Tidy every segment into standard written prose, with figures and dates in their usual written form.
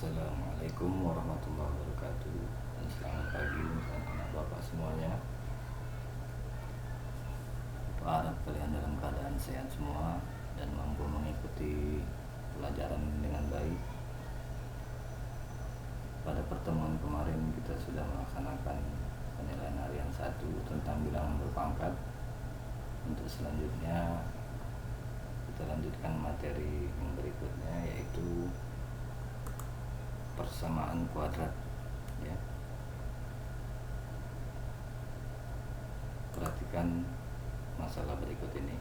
Assalamualaikum warahmatullahi wabarakatuh. Dan selamat pagi anak bapak semuanya. Harap kalian dalam keadaan sehat semua dan mampu mengikuti pelajaran dengan baik. Pada pertemuan kemarin kita sudah melaksanakan penilaian harian 1 tentang bilangan berpangkat. Untuk selanjutnya kita lanjutkan materi yang berikutnya, yaitu persamaan kuadrat, ya. Perhatikan masalah berikut ini.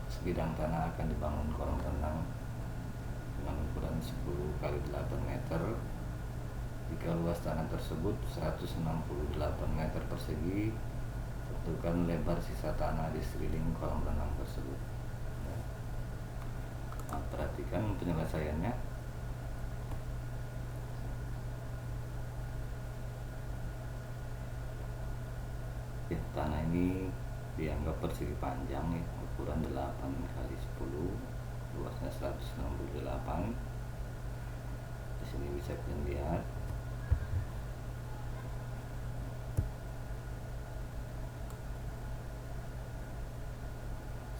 Sebidang tanah akan dibangun kolam renang dengan ukuran 10 x 8 meter. Jika luas tanah tersebut 168 meter persegi, tentukan lebar sisa tanah di sekeliling kolam renang tersebut. Nah, perhatikan penyelesaiannya. Ya, tanah ini dianggap persegi panjang, ya, ukuran 8 x 10, luasnya 168. Di sini bisa kalian lihat.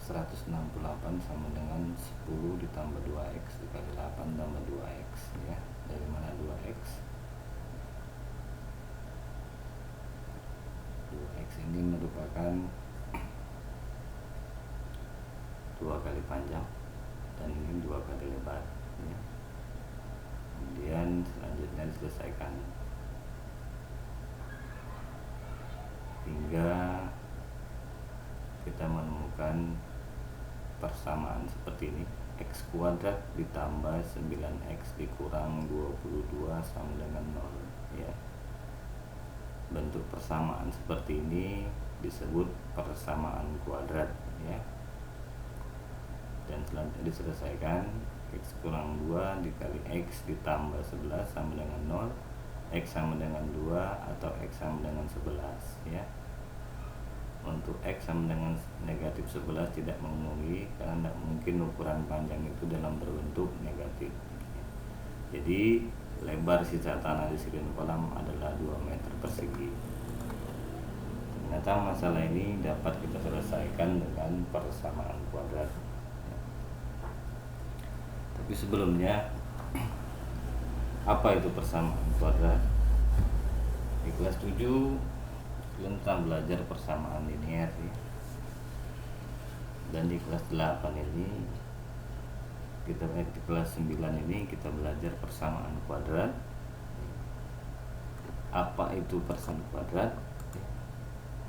(168) sama dengan 10 ditambah 2x dikali 8 tambah 2x, ya. Dari mana 2x? 2x ini merupakan 2 kali panjang dan ini 2 kali lebar, ya. Kemudian selanjutnya diselesaikan hingga kita menemukan persamaan seperti ini. X kuadrat ditambah 9x dikurang 22 sama dengan 0, ya. Bentuk persamaan seperti ini disebut persamaan kuadrat, ya. Dan selanjutnya diselesaikan. X kurang 2 dikali x ditambah 11 sama dengan 0. X sama dengan 2 atau x sama dengan 11, ya. Untuk x sama dengan negatif 11 tidak memenuhi, karena tidak mungkin ukuran panjang itu dalam berbentuk negatif. Jadi lebar sisa tanah di sekeliling kolam adalah 2 meter persegi. Ternyata masalah ini dapat kita selesaikan dengan persamaan kuadrat. Tapi sebelumnya, apa itu persamaan kuadrat? Di kelas 7 kalian telah belajar persamaan linier, ya. Dan di kelas 8 ini di kelas 9 ini kita belajar persamaan kuadrat. Apa itu persamaan kuadrat?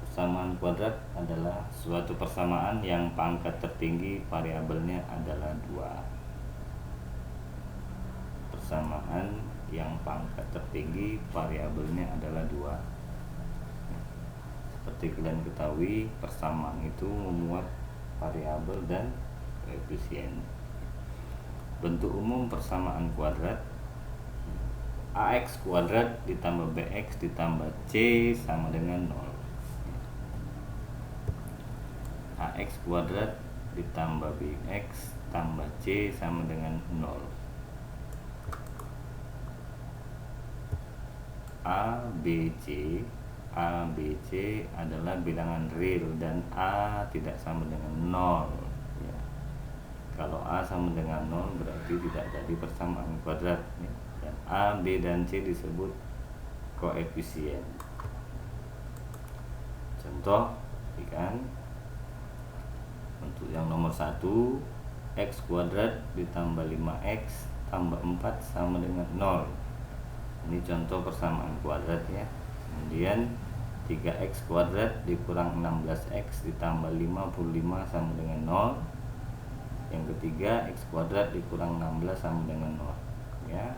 Persamaan kuadrat adalah suatu persamaan yang pangkat tertinggi variabelnya adalah 2. Persamaan yang pangkat tertinggi variabelnya adalah 2. Seperti kalian ketahui, persamaan itu memuat variabel dan koefisien. Bentuk umum persamaan kuadrat: ax kuadrat ditambah bx ditambah c sama dengan 0. Ax kuadrat ditambah bx tambah c sama dengan 0. A, B, C adalah bilangan real dan A tidak sama dengan 0, ya. Kalau A sama dengan 0 berarti tidak jadi persamaan kuadrat, ya. Dan A, B, dan C disebut koefisien. Contoh, ikan. Untuk yang nomor 1, x kuadrat ditambah 5x tambah 4 sama dengan 0. Ini contoh persamaan kuadrat, ya. Kemudian 3x kuadrat dikurang 16x ditambah 55 sama dengan 0. Yang ketiga, x kuadrat dikurang 16 sama dengan 0, ya.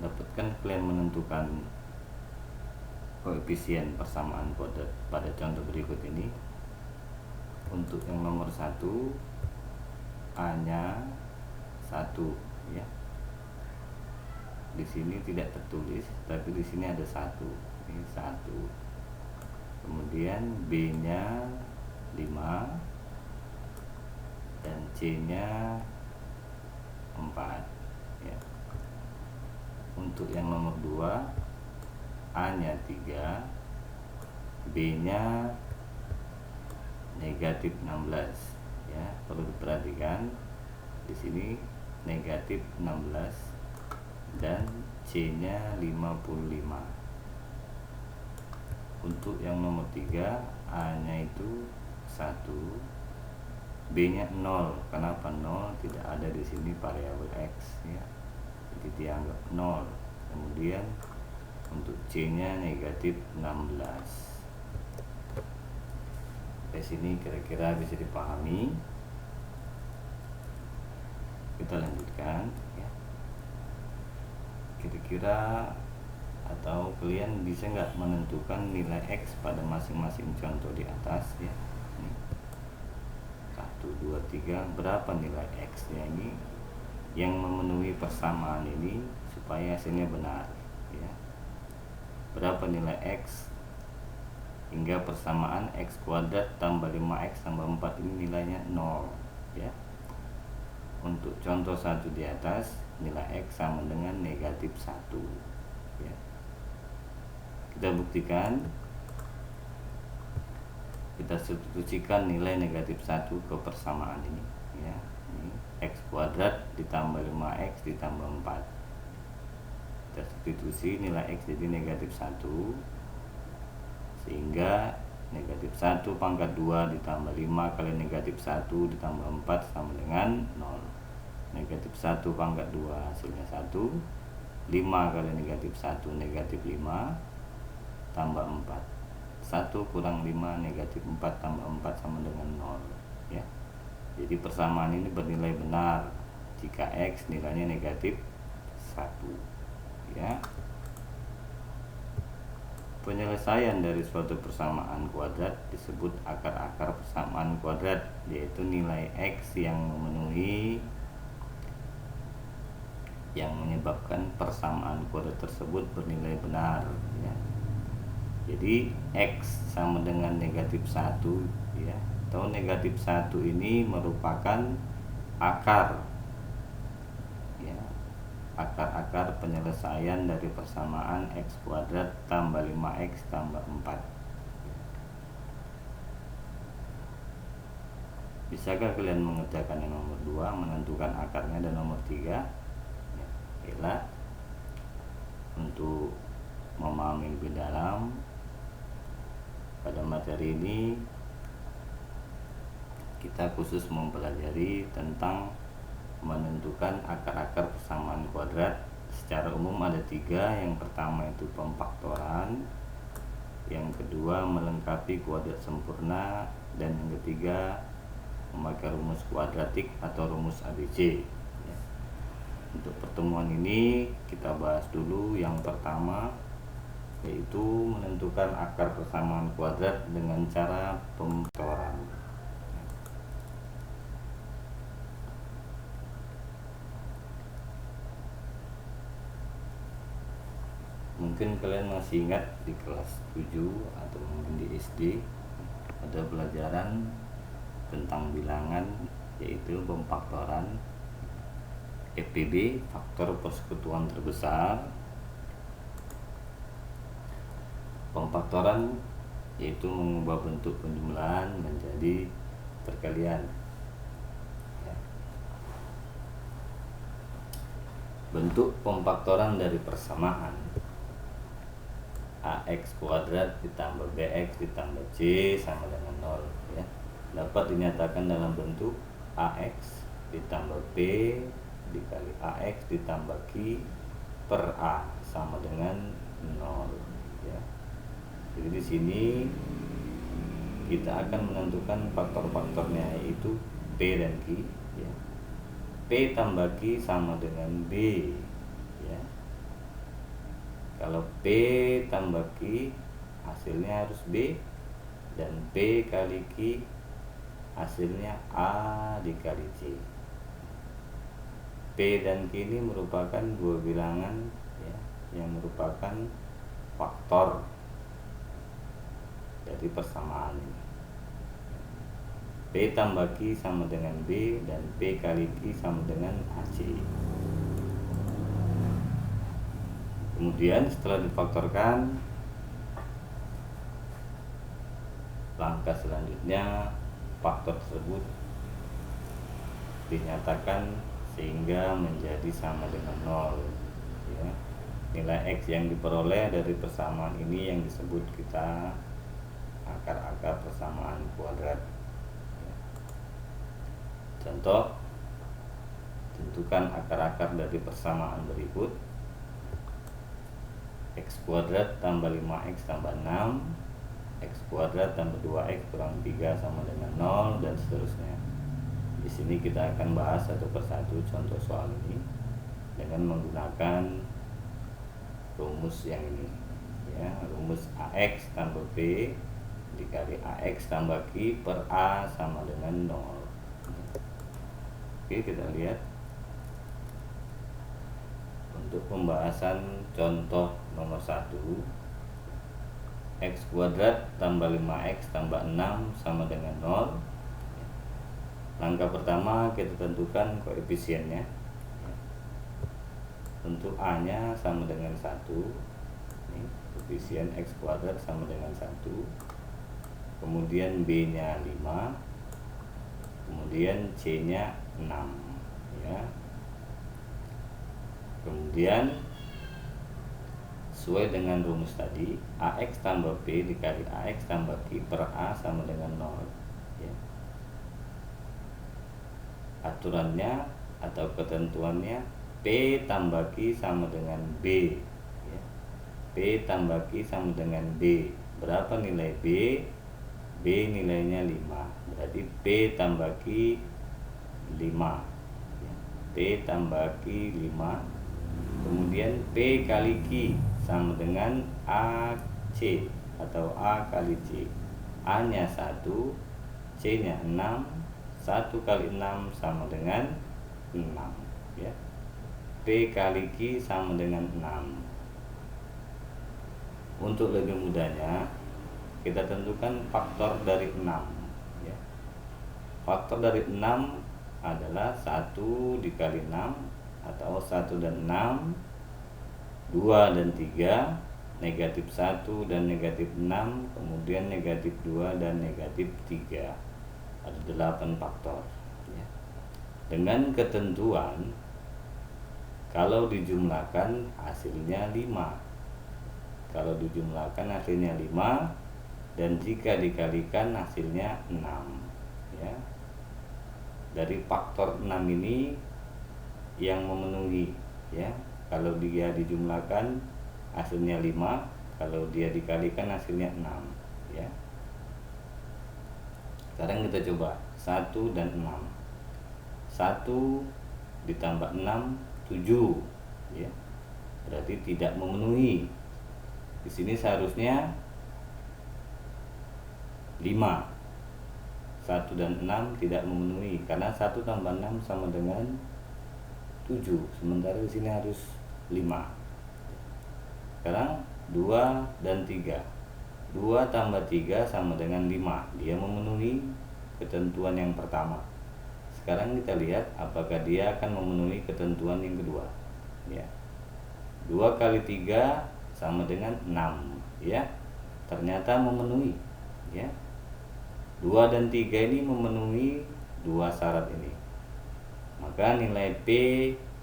Dapatkan kalian menentukan koefisien persamaan kuadrat pada contoh berikut ini. Untuk yang nomor 1, A nya 1, ya. di sini tidak tertulis, tapi di sini ada 1. Ini 1. Kemudian B-nya 5 dan C-nya 4 ya. Untuk yang nomor 2, A-nya 3, B-nya negatif 16 ya. Perlu diperhatikan di sini negatif 16 dan C-nya 55. Untuk yang nomor 3, A-nya itu 1, B-nya 0. Kenapa 0? Tidak ada di sini variabel X ya. Jadi dianggap 0. Kemudian untuk C-nya negatif 16. Di sini kira-kira bisa dipahami. Kita lanjutkan ya. Kira-kira atau kalian bisa nggak menentukan nilai X pada masing-masing contoh di atas ya. 1, 2, 3, berapa nilai X nya ini yang memenuhi persamaan ini supaya hasilnya benar ya. Berapa nilai X hingga persamaan X kuadrat tambah 5X tambah 4 ini nilainya 0 ya. Untuk contoh 1 di atas, nilai X sama dengan negatif 1 ya. Kita buktikan, kita substitusikan nilai negatif 1 ke persamaan ini ya. Ini X kuadrat ditambah 5X ditambah 4. Kita substitusi nilai X jadi negatif 1, sehingga negatif 1 pangkat 2 ditambah 5 kali negatif 1 ditambah 4 sama dengan 0. Negatif 1 pangkat 2 hasilnya 1. 5 kali negatif 1 negatif 5 tambah 4. 1 kurang 5 negatif 4 tambah 4 sama dengan 0 ya. Jadi persamaan ini bernilai benar jika X nilainya negatif 1 ya. Penyelesaian dari suatu persamaan kuadrat disebut akar-akar persamaan kuadrat, yaitu nilai X yang memenuhi yang menyebabkan persamaan kuadrat tersebut bernilai benar ya. Jadi X sama dengan negatif 1 ya, atau negatif 1 ini merupakan akar ya, akar-akar penyelesaian dari persamaan X kuadrat tambah 5X tambah 4. Bisakah kalian mengerjakan yang nomor 2, menentukan akarnya, dan nomor 3? Baiklah, untuk memahami lebih dalam pada materi ini, kita khusus mempelajari tentang menentukan akar-akar persamaan kuadrat. Secara umum ada 3. Yang pertama itu pemfaktoran, yang kedua melengkapi kuadrat sempurna, dan yang ketiga memakai rumus kuadratik atau rumus ABC. Untuk pertemuan ini kita bahas dulu yang pertama, yaitu menentukan akar persamaan kuadrat dengan cara pemfaktoran. Mungkin kalian masih ingat di kelas 7 atau mungkin di SD ada pelajaran tentang bilangan, yaitu pemfaktoran. FPB, faktor persekutuan terbesar. Pemfaktoran yaitu mengubah bentuk penjumlahan menjadi perkalian ya. Bentuk pemfaktoran dari persamaan AX kuadrat ditambah BX ditambah C sama dengan 0 ya, dapat dinyatakan dalam bentuk AX ditambah B dikali AX ditambah Q per A sama dengan 0 ya. Jadi di sini kita akan menentukan faktor-faktornya, yaitu P dan Q ya. P tambah Q sama dengan B ya. Kalau P tambah Q hasilnya harus B, dan P kali Q hasilnya A dikali C. P dan Q ini merupakan dua bilangan ya, yang merupakan faktor dari persamaan ini. P tambah Q sama dengan B dan P kali Q sama dengan AC. Kemudian setelah difaktorkan, langkah selanjutnya faktor tersebut dinyatakan sehingga menjadi sama dengan 0 ya. Nilai X yang diperoleh dari persamaan ini yang disebut kita akar-akar persamaan kuadrat ya. Contoh, tentukan akar-akar dari persamaan berikut: X kuadrat tambah 5X tambah 6, X kuadrat tambah 2X kurang 3 sama dengan 0, dan seterusnya. Di sini kita akan bahas satu persatu contoh soal ini dengan menggunakan rumus yang ini ya, rumus AX tambah B dikali AX tambah Q per A sama dengan 0. Oke, kita lihat untuk pembahasan contoh nomor 1, X kuadrat tambah 5X tambah 6 sama dengan 0. Langkah pertama kita tentukan koefisiennya. Untuk A nya sama dengan 1. Ini koefisien X kuadrat sama dengan 1. Kemudian B nya 5. Kemudian C nya 6 ya. Kemudian sesuai dengan rumus tadi, AX tambah B dikali AX tambah Q per A sama dengan 0 ya. Aturannya atau ketentuannya P tambah Q sama dengan B ya. P tambah Q sama dengan B. Berapa nilai B? B nilainya 5. Berarti P tambah Q 5 ya. P tambah Q 5. Kemudian P kali Q sama dengan AC atau A kali C. A nya 1, C nya 6. 1 kali 6 sama dengan 6 ya. P kali Q sama dengan 6. Untuk lebih mudahnya kita tentukan faktor dari 6 ya. Faktor dari 6 adalah 1 dikali 6 atau 1 dan 6, 2 dan 3, negatif 1 dan negatif 6, kemudian negatif 2 dan negatif 3. Ada 8 faktor ya. Dengan ketentuan kalau dijumlahkan hasilnya 5. Kalau dijumlahkan hasilnya 5, dan jika dikalikan hasilnya 6 ya. Dari faktor 6 ini yang memenuhi ya. Kalau dia dijumlahkan hasilnya 5, kalau dia dikalikan hasilnya 6 ya. Sekarang kita coba 1 dan 6. 1 ditambah 6 7 ya. Berarti tidak memenuhi. Di sini seharusnya 5. 1 dan 6 tidak memenuhi karena 1 tambah 6 sama dengan 7. Sementara di sini harus 5. Sekarang 2 dan 3. 2 tambah 3 sama dengan 5. Dia memenuhi ketentuan yang pertama. Sekarang kita lihat apakah dia akan memenuhi ketentuan yang kedua ya. 2 kali 3 sama dengan 6 ya. Ternyata memenuhi ya. 2 dan 3 ini memenuhi dua syarat ini. Maka nilai P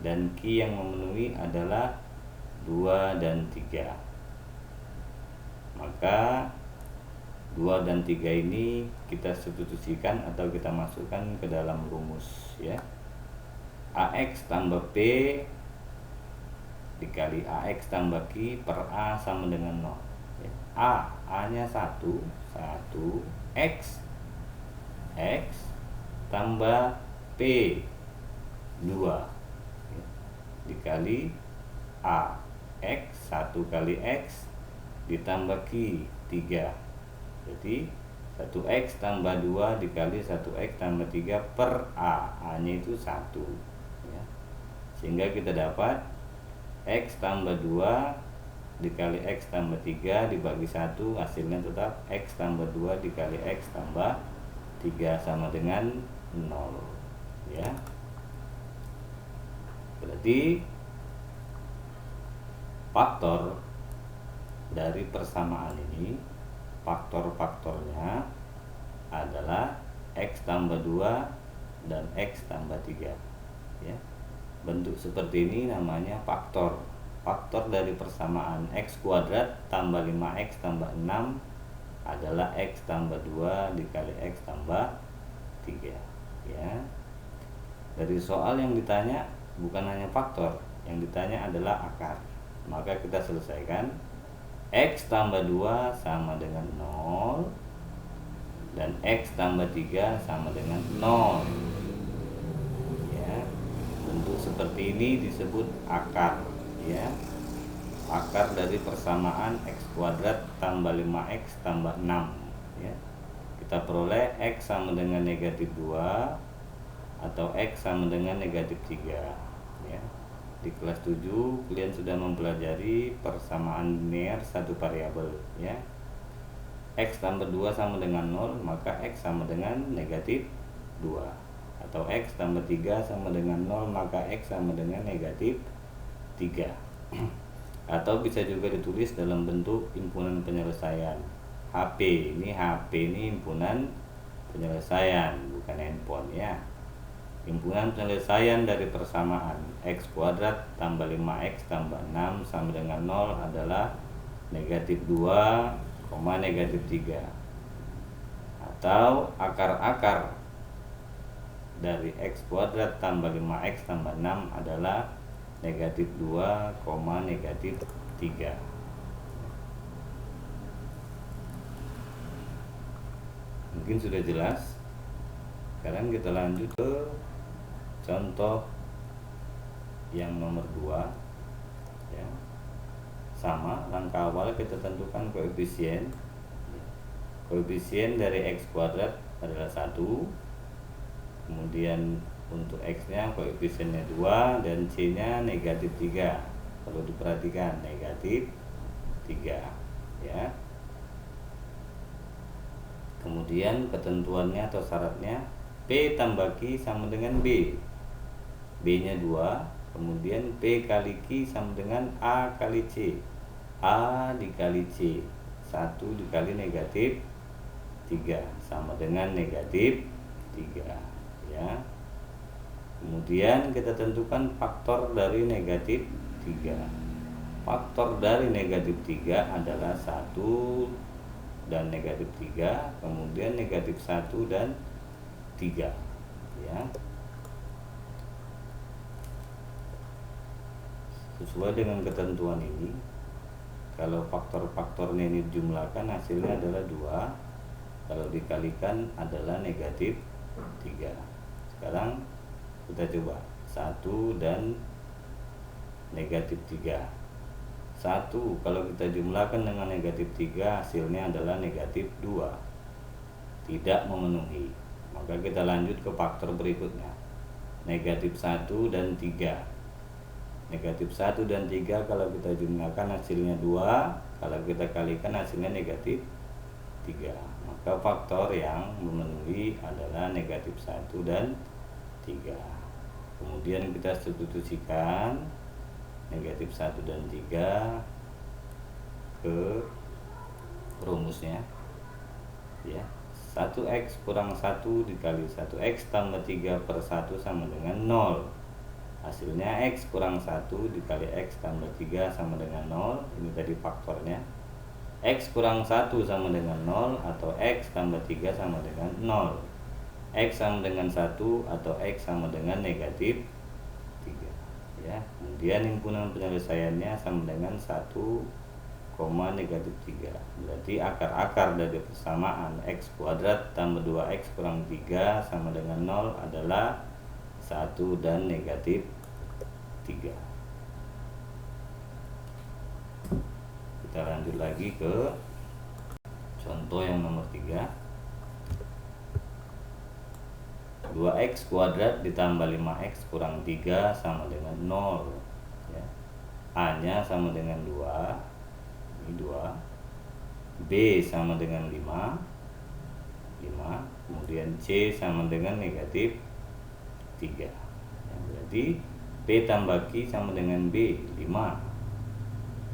dan Q yang memenuhi adalah 2 dan 3. Maka 2 dan 3 ini kita substitusikan atau kita masukkan ke dalam rumus ya. AX tambah P dikali AX tambah Q per A sama dengan 0 ya. A nya 1 X tambah P 2 ya. Dikali A X, 1 kali X ditambah Q 3. Jadi 1X tambah 2 dikali 1X tambah 3 per A. A nya itu 1 ya. Sehingga kita dapat X tambah 2 dikali X tambah 3 dibagi 1, hasilnya tetap X tambah 2 dikali X tambah 3 sama dengan 0 ya. Berarti faktor dari persamaan ini, faktor-faktornya adalah X tambah 2 dan X tambah 3 ya. Bentuk seperti ini namanya faktor. Faktor dari persamaan X kuadrat tambah 5X tambah 6 adalah X tambah 2 dikali X tambah 3 ya. Dari soal yang ditanya bukan hanya faktor, yang ditanya adalah akar. Maka kita selesaikan. X tambah 2 sama dengan 0 dan X tambah 3 sama dengan 0 ya. Bentuk seperti ini disebut akar ya. Akar dari persamaan X kuadrat tambah 5X tambah 6 ya. Kita peroleh X sama dengan negatif 2 atau X sama dengan negatif 3 ya. Di kelas 7 kalian sudah mempelajari persamaan linear satu variabel ya. X tambah 2 sama dengan 0, maka X sama dengan negatif 2. Atau X tambah 3 sama dengan 0, maka X sama dengan negatif 3. Atau bisa juga ditulis dalam bentuk himpunan penyelesaian. HP ini himpunan penyelesaian, bukan handphone ya. Himpunan penyelesaian dari persamaan X kuadrat tambah 5X tambah 6 sama dengan 0 adalah negatif 2, negatif 3. Atau akar-akar dari X kuadrat tambah 5X tambah 6 adalah negatif 2, negatif 3. Mungkin sudah jelas. Sekarang kita lanjut ke contoh yang nomor 2 ya. Sama, langkah awal kita tentukan koefisien. Koefisien dari X kuadrat adalah 1. Kemudian untuk X nya koefisiennya 2 dan C nya negatif 3. Perlu diperhatikan negatif 3 ya. Kemudian ketentuannya atau syaratnya P tambah Q sama dengan B. B nya 2. Kemudian P kali Q sama dengan A kali C. A dikali C 1 dikali negatif 3 sama dengan negatif 3 ya. Kemudian kita tentukan faktor dari negatif 3. Faktor dari negatif 3 adalah 1 dan negatif 3, kemudian negatif 1 dan 3 ya. Sesuai dengan ketentuan ini, kalau faktor-faktornya ini dijumlahkan hasilnya adalah 2, kalau dikalikan adalah negatif 3. Sekarang kita coba 1 dan negatif 3. 1 kalau kita jumlahkan dengan negatif 3 hasilnya adalah negatif 2, tidak memenuhi. Maka kita lanjut ke faktor berikutnya, negatif 1 dan 3. Negatif 1 dan 3 kalau kita jumlahkan hasilnya 2, kalau kita kalikan hasilnya negatif 3. Maka faktor yang memenuhi adalah negatif 1 dan 3. Kemudian kita substitusikan negatif 1 dan 3 ke rumusnya ya. 1x kurang 1 dikali 1x tambah 3 per 1 sama dengan 0. Hasilnya x kurang 1 dikali x tambah 3 sama dengan 0. Ini tadi faktornya. X kurang 1 sama dengan 0 atau x tambah 3 sama dengan 0. X sama dengan 1 atau x sama dengan negatif 3 ya. Kemudian himpunan penyelesaiannya sama dengan 1, negatif 3. Berarti akar-akar dari persamaan X kuadrat tambah 2X kurang 3 sama dengan 0 adalah 1 dan negatif 3. Kita lanjut lagi ke contoh yang nomor 3. 2x kuadrat ditambah 5x kurang 3 sama dengan 0 ya. A nya sama dengan 2, ini 2, B sama dengan 5, kemudian C sama dengan negatif 3 ya, berarti P tambah Q sama dengan B 5,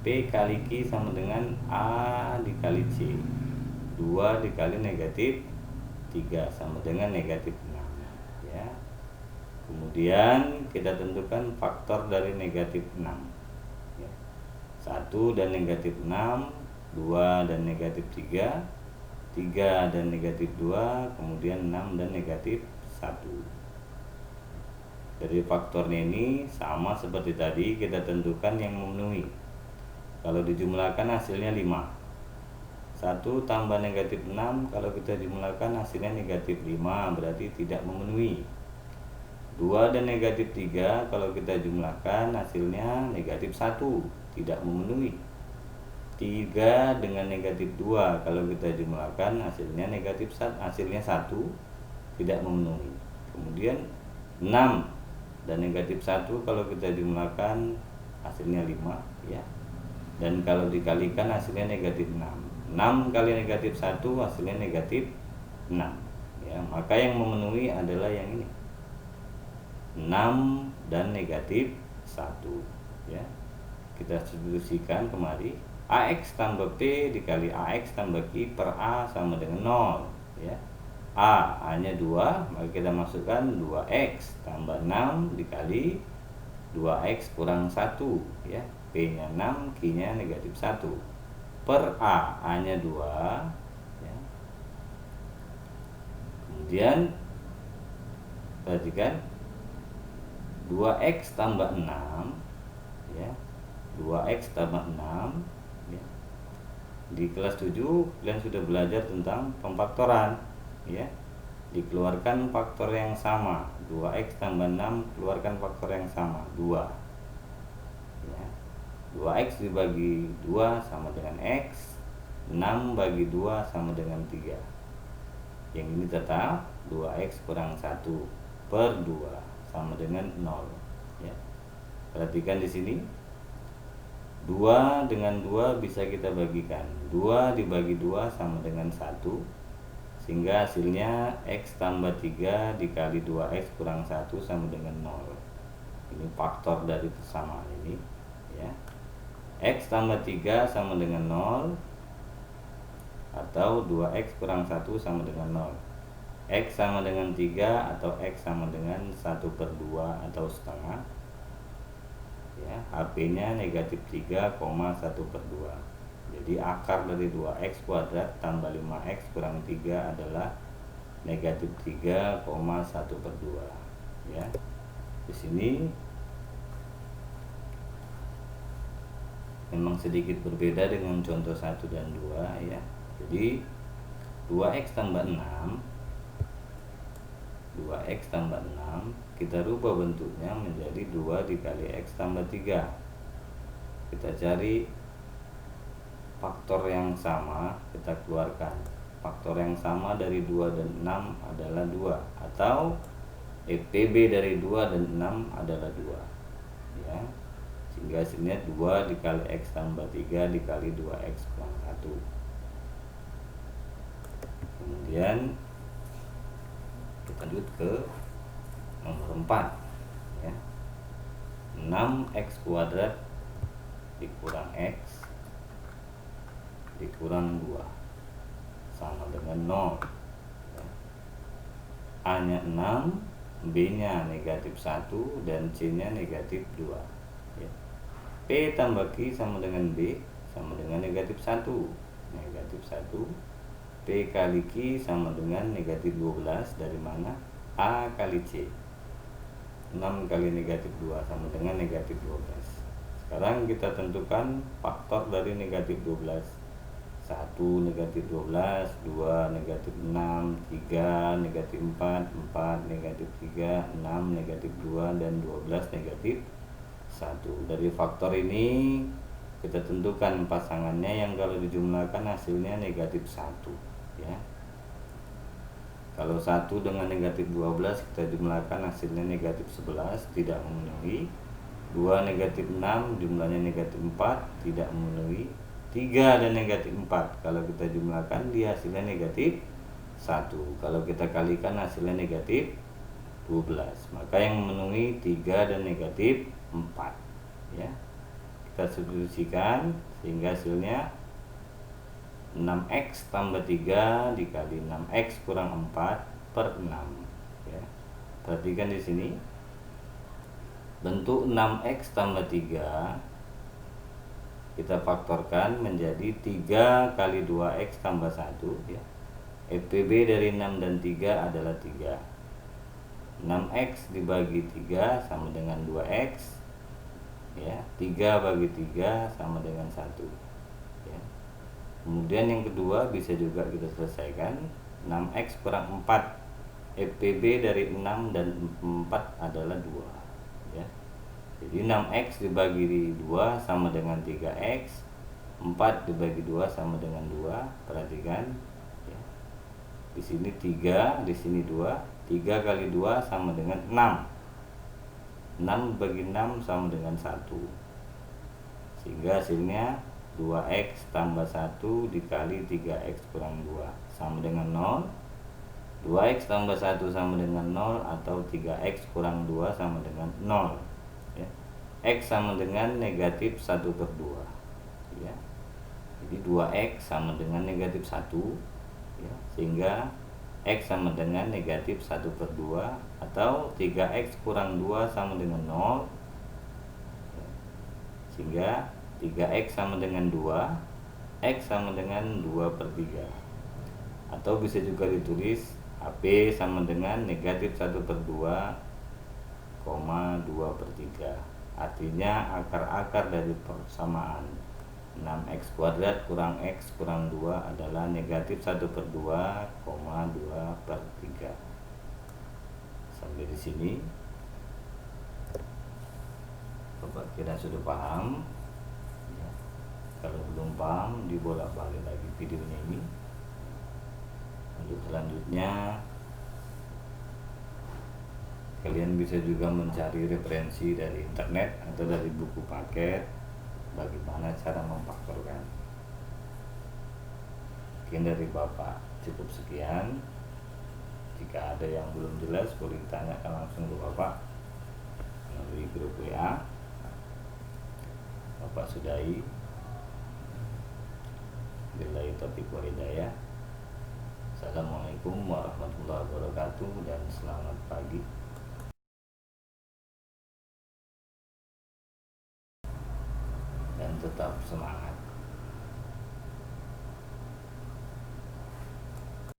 P kali Q sama dengan A dikali C, 2 dikali negatif 3 sama dengan negatif 6 ya. Kemudian kita tentukan faktor dari negatif 6 ya. 1 dan negatif 6, 2 dan negatif 3, 3 dan negatif 2, kemudian 6 dan negatif 1. Dari faktornya ini sama seperti tadi, kita tentukan yang memenuhi. Kalau dijumlahkan hasilnya 5. 1 tambah negatif 6, kalau kita jumlahkan hasilnya negatif 5, berarti tidak memenuhi. 2 dan negatif 3, kalau kita jumlahkan hasilnya negatif 1, tidak memenuhi. 3 dengan negatif 2, kalau kita jumlahkan hasilnya negatif 1, hasilnya 1, tidak memenuhi. Kemudian 6 dan negatif 1, kalau kita jumlahkan hasilnya 5 ya. Dan kalau dikalikan hasilnya negatif 6. 6 kali negatif 1 hasilnya negatif 6 ya. Maka yang memenuhi adalah yang ini, 6 dan negatif 1 ya. Kita substitusikan kemari, AX tambah P dikali AX tambah Q per A sama dengan 0 ya. A nya 2, maka kita masukkan 2X tambah 6 dikali 2X kurang 1 ya. P nya 6, Q nya negatif 1 per A nya 2 ya. Kemudian perhatikan 2X tambah 6 ya, 2X tambah 6 ya. Di kelas 7 kalian sudah belajar tentang pemfaktoran ya. Dikeluarkan faktor yang sama, 2X tambah 6 keluarkan faktor yang sama, 2 ya. 2X dibagi 2 sama dengan X, 6 bagi 2 sama dengan 3. Yang ini tetap 2X kurang 1 per 2 sama dengan 0 ya. Perhatikan di sini, 2 dengan 2 bisa kita bagikan, 2 dibagi 2 sama dengan 1, sehingga hasilnya X tambah 3 dikali 2X kurang 1 sama dengan 0. Ini faktor dari persamaan ini ya. X tambah 3 sama dengan 0, atau 2X kurang 1 sama dengan 0. X sama dengan 3 atau X sama dengan 1 per 2 atau setengah ya. HP nya negatif 3,1 per 2. Jadi akar dari 2X kuadrat tambah 5X kurang 3 adalah negatif 3,1 per 2 ya. Di sini memang sedikit berbeda dengan contoh 1 dan 2 ya. Jadi 2X tambah 6, 2X tambah 6 kita rubah bentuknya menjadi 2 dikali X tambah 3. Kita cari faktor yang sama, kita keluarkan. Faktor yang sama dari 2 dan 6 adalah 2, atau PB dari 2 dan 6 adalah 2 ya. Sehingga hasilnya 2 dikali X tambah 3 dikali 2X kurang 1. Kemudian kita lanjut ke nomor 4 ya. 6X kuadrat dikurang X dikurang 2 sama dengan 0 ya. A nya 6, B nya negatif 1 dan C nya negatif 2 ya. P tambah Q sama dengan B sama dengan negatif 1, negatif 1. P kali Q sama dengan negatif 12, dari mana? A kali C. 6 kali negatif 2 sama dengan negatif 12. Sekarang kita tentukan faktor dari negatif 12. 1 negatif 12, 2 negatif 6, 3 negatif 4, 4 negatif 3, 6 negatif 2, dan 12 negatif 1. Dari faktor ini kita tentukan pasangannya yang kalau dijumlahkan hasilnya negatif 1 ya. Kalau 1 dengan negatif 12 kita jumlahkan hasilnya negatif 11, tidak memenuhi. 2 negatif 6 jumlahnya negatif 4, tidak memenuhi. 3 dan negatif 4 kalau kita jumlahkan dia hasilnya negatif 1. Kalau kita kalikan hasilnya negatif 12. Maka yang memenuhi 3 dan negatif 4 ya. Kita substitusikan sehingga hasilnya 6x tambah 3 dikali 6x kurang 4 per 6 ya. Perhatikan di sini bentuk 6x tambah 3 kita faktorkan menjadi 3 kali 2x tambah 1 ya. FPB dari 6 dan 3 adalah 3. 6x dibagi 3 sama dengan 2x ya. 3 bagi 3 sama dengan 1 ya. Kemudian yang kedua bisa juga kita selesaikan, 6x kurang 4. FPB dari 6 dan 4 adalah 2 ya. Jadi 6x dibagi 2 sama dengan 3x, 4 dibagi 2 sama dengan 2. Perhatikan ya. Di sini 3, di sini 2. 3 kali 2 sama dengan 6. 6 bagi 6 sama dengan 1. Sehingga hasilnya 2x tambah 1 dikali 3x kurang 2 sama dengan 0. 2x tambah 1 sama dengan 0 atau 3x kurang 2 sama dengan 0 ya. X sama dengan negatif 1 per 2 ya. Jadi 2x sama dengan negatif 1 ya. Sehingga X sama dengan negatif 1 per 2 atau 3x kurang 2 sama dengan 0 ya. Sehingga 3x sama dengan 2, x sama dengan 2 per 3. Atau bisa juga ditulis HP sama dengan negatif 1 per 2, 2 per 3. Artinya akar-akar dari persamaan 6x kuadrat kurang x kurang 2 adalah negatif 1 per 2, 2 per 3. Sampai di sini Bapak kira sudah paham. Kalau belum paham dibolak-balik lagi videonya ini. Untuk selanjutnya kalian bisa juga mencari referensi dari internet atau dari buku paket bagaimana cara memfaktorkan. Mungkin dari Bapak cukup sekian. Jika ada yang belum jelas boleh ditanyakan langsung ke Bapak melalui grup WA. Bapak sudahi. Billahi taufiq wal hidayah. Assalamualaikum warahmatullahi wabarakatuh dan selamat pagi. Dan tetap semangat.